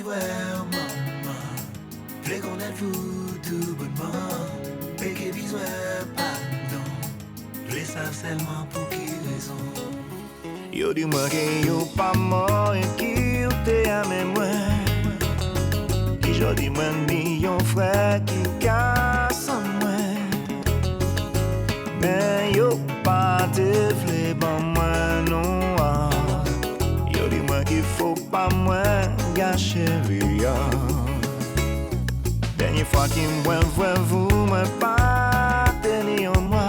vivre, maman. V'lez connaître vous tout bonnement. Péché besoin, pardon. V'lez savent seulement pour qui raison. Yo dis-moi que yo pas mort et qui yo te aimé moi. Qui je dis moi ni yon frère qui casse en moi. Mais yo pas te vle ban moi non. Yo dis-moi qu'il faut pas moi gâcher rien. Dernière fois qu'il me voit vous me pas tenir en moi.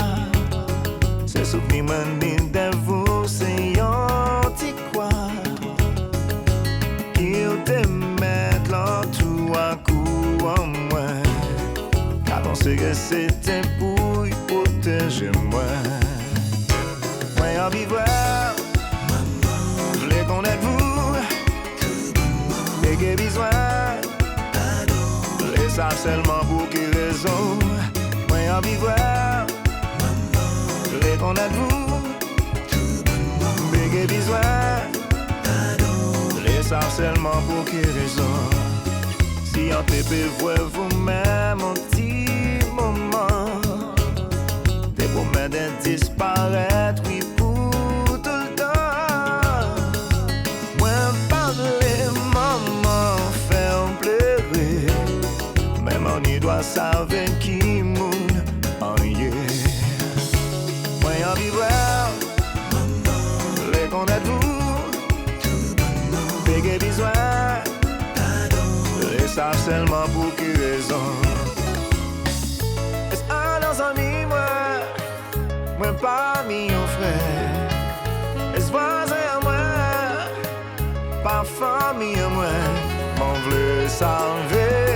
C'est souvenir me dit de vous c'est yon ti quoi. Qu'il te mette là tout à coup en moi. Car on sait que c'était pour protéger moi. Moi en vivre, je l'ai connaître vous. Et que besoin, je les savent seulement pour qui raison. Moi en vivre, je les connaître vous. Et que besoin, je les savent seulement pour qui raison. Si on te peut voir vous-même un petit moment, t'es pour m'aider à disparaître, oui, pour tout le temps. Moi, parler, maman, faire pleurer. Même on y doit savoir qui moun en y est. Moi, en vivre, les connaître vous, péguer besoin. Les savent seulement pour qui raison. Est-ce un dans ami moi pas mis un frère. Est-ce voisin à moi, pas famille à moi, m'en vle salver.